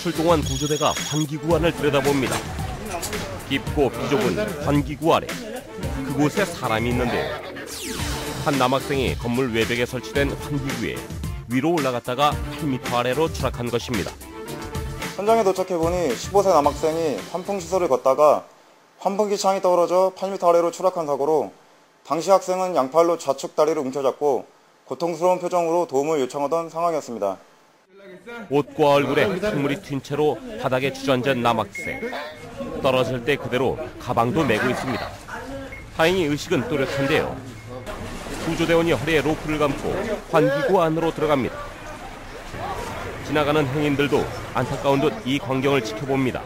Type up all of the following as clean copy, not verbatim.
출동한 구조대가 환기구 안을 들여다봅니다. 깊고 비좁은 환기구 아래 그곳에 사람이 있는데요. 한 남학생이 건물 외벽에 설치된 환기구에 위로 올라갔다가 8m 아래로 추락한 것입니다. 현장에 도착해보니 15세 남학생이 환풍시설을 걷다가 환풍기 창이 떨어져 8m 아래로 추락한 사고로 당시 학생은 양팔로 좌측 다리를 움켜잡고 고통스러운 표정으로 도움을 요청하던 상황이었습니다. 옷과 얼굴에 핏물이 튄 채로 바닥에 주저앉은 남학생. 떨어질 때 그대로 가방도 메고 있습니다. 다행히 의식은 또렷한데요. 구조대원이 허리에 로프를 감고 환기구 안으로 들어갑니다. 지나가는 행인들도 안타까운 듯 이 광경을 지켜봅니다.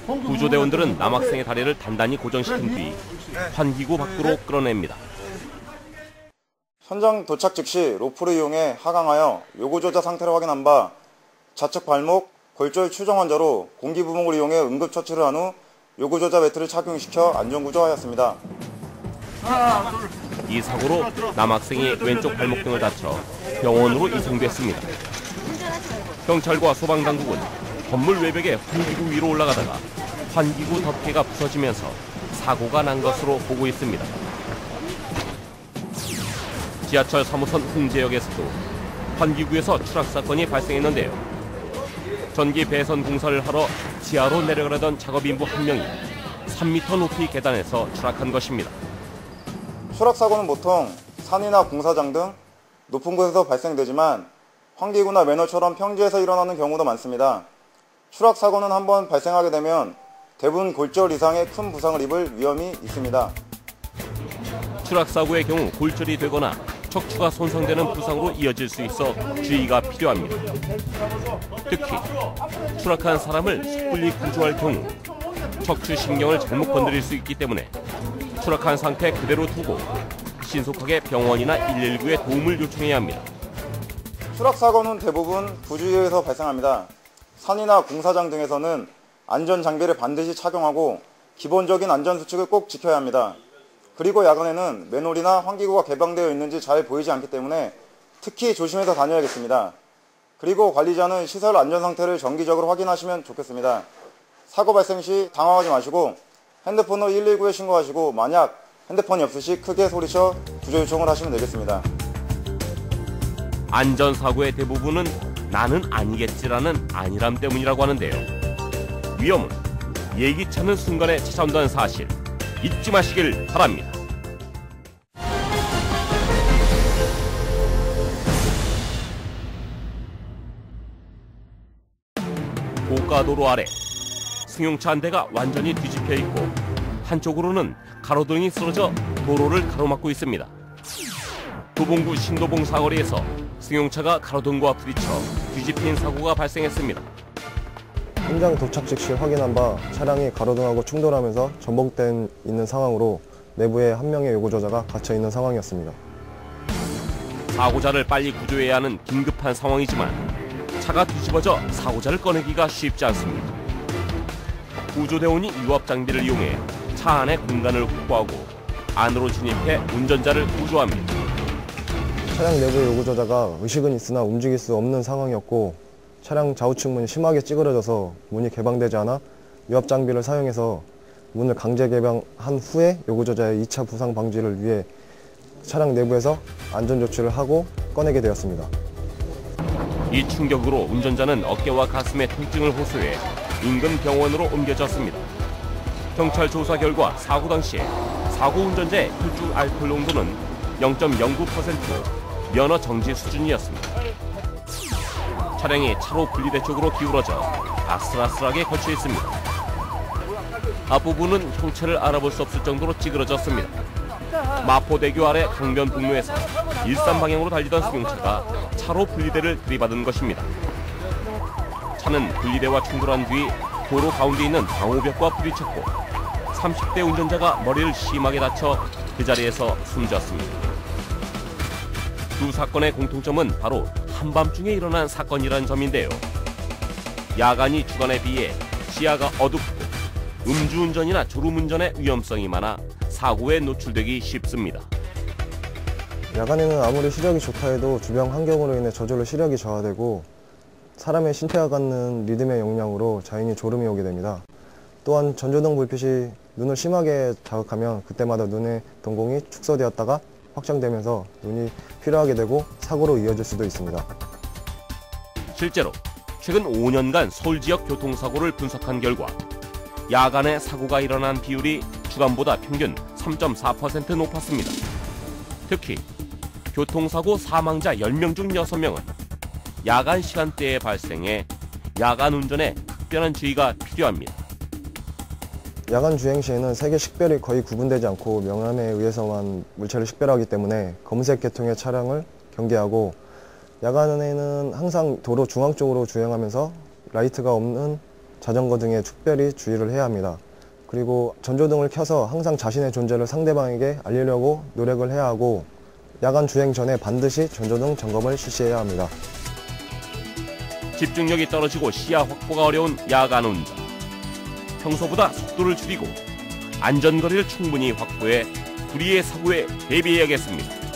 구조대원들은 남학생의 다리를 단단히 고정시킨 뒤 환기구 밖으로 끌어냅니다. 현장 도착 즉시 로프를 이용해 하강하여 요구조자 상태를 확인한 바 좌측 발목 골절 추정 환자로 공기부목을 이용해 응급처치를 한 후 요구조자 매트를 착용시켜 안전구조하였습니다. 이 사고로 남학생이 왼쪽 발목 등을 다쳐 병원으로 이송됐습니다. 경찰과 소방당국은 건물 외벽에 환기구 위로 올라가다가 환기구 덮개가 부서지면서 사고가 난 것으로 보고 있습니다. 지하철 3호선 홍제역에서도 환기구에서 추락 사건이 발생했는데요. 전기 배선 공사를 하러 지하로 내려가려던 작업인부 한 명이 3m 높이 계단에서 추락한 것입니다. 추락 사고는 보통 산이나 공사장 등 높은 곳에서 발생되지만 환기구나 매너처럼 평지에서 일어나는 경우도 많습니다. 추락 사고는 한번 발생하게 되면 대부분 골절 이상의 큰 부상을 입을 위험이 있습니다. 추락 사고의 경우 골절이 되거나 척추가 손상되는 부상으로 이어질 수 있어 주의가 필요합니다. 특히 추락한 사람을 섣불리 구조할 경우 척추 신경을 잘못 건드릴 수 있기 때문에 추락한 상태 그대로 두고 신속하게 병원이나 119에 도움을 요청해야 합니다. 추락 사고는 대부분 부주의에서 발생합니다. 산이나 공사장 등에서는 안전 장비를 반드시 착용하고 기본적인 안전 수칙을 꼭 지켜야 합니다. 그리고 야간에는 맨홀이나 환기구가 개방되어 있는지 잘 보이지 않기 때문에 특히 조심해서 다녀야겠습니다. 그리고 관리자는 시설 안전 상태를 정기적으로 확인하시면 좋겠습니다. 사고 발생 시 당황하지 마시고 핸드폰으로 119에 신고하시고 만약 핸드폰이 없으시 크게 소리쳐 구조 요청을 하시면 되겠습니다. 안전사고의 대부분은 나는 아니겠지라는 안일함 때문이라고 하는데요. 위험은 예기치 않은 순간에 찾아온다는 사실 잊지 마시길 바랍니다. 고가도로 아래 승용차 한 대가 완전히 뒤집혀 있고 한쪽으로는 가로등이 쓰러져 도로를 가로막고 있습니다. 도봉구 신도봉 사거리에서 승용차가 가로등과 부딪혀 뒤집힌 사고가 발생했습니다. 현장 도착 즉시 확인한 바 차량이 가로등하고 충돌하면서 전복돼 있는 상황으로 내부에 한 명의 요구조자가 갇혀 있는 상황이었습니다. 사고자를 빨리 구조해야 하는 긴급한 상황이지만 차가 뒤집어져 사고자를 꺼내기가 쉽지 않습니다. 구조대원이 유압 장비를 이용해 차 안의 공간을 확보하고 안으로 진입해 운전자를 구조합니다. 차량 내부의 요구조자가 의식은 있으나 움직일 수 없는 상황이었고 차량 좌우측 문이 심하게 찌그러져서 문이 개방되지 않아 유압 장비를 사용해서 문을 강제 개방한 후에 요구조자의 2차 부상 방지를 위해 차량 내부에서 안전조치를 하고 꺼내게 되었습니다. 이 충격으로 운전자는 어깨와 가슴에 통증을 호소해 인근 병원으로 옮겨졌습니다. 경찰 조사 결과 사고 당시에 사고 운전자의 혈중 알코올 농도는 0.09% 면허 정지 수준이었습니다. 차량이 차로 분리대 쪽으로 기울어져 아슬아슬하게 걸쳐 있습니다. 앞부분은 형체를 알아볼 수 없을 정도로 찌그러졌습니다. 마포대교 아래 강변북로에서 일산 방향으로 달리던 승용차가 차로 분리대를 들이받은 것입니다. 차는 분리대와 충돌한 뒤 도로 가운데 있는 방호벽과 부딪혔고 30대 운전자가 머리를 심하게 다쳐 그 자리에서 숨졌습니다. 두 사건의 공통점은 바로 한밤중에 일어난 사건이라는 점인데요. 야간이 주간에 비해 시야가 어둡고 음주운전이나 졸음운전의 위험성이 많아 사고에 노출되기 쉽습니다. 야간에는 아무리 시력이 좋다 해도 주변 환경으로 인해 저절로 시력이 저하되고 사람의 신체가 갖는 리듬의 영향으로 자연히 졸음이 오게 됩니다. 또한 전조등 불빛이 눈을 심하게 자극하면 그때마다 눈의 동공이 축소되었다가 확장되면서 눈이 피로하게 되고 사고로 이어질 수도 있습니다. 실제로 최근 5년간 서울 지역 교통사고를 분석한 결과 야간에 사고가 일어난 비율이 주간보다 평균 3.4% 높았습니다. 특히 교통사고 사망자 10명 중 6명은 야간 시간대에 발생해 야간 운전에 특별한 주의가 필요합니다. 야간 주행 시에는 색의 식별이 거의 구분되지 않고 명암에 의해서만 물체를 식별하기 때문에 검은색 계통의 차량을 경계하고 야간에는 항상 도로 중앙 쪽으로 주행하면서 라이트가 없는 자전거 등에 특별히 주의를 해야 합니다. 그리고 전조등을 켜서 항상 자신의 존재를 상대방에게 알리려고 노력을 해야 하고 야간 주행 전에 반드시 전조등 점검을 실시해야 합니다. 집중력이 떨어지고 시야 확보가 어려운 야간 운전. 평소보다 속도를 줄이고 안전거리를 충분히 확보해 불의의 사고에 대비해야겠습니다.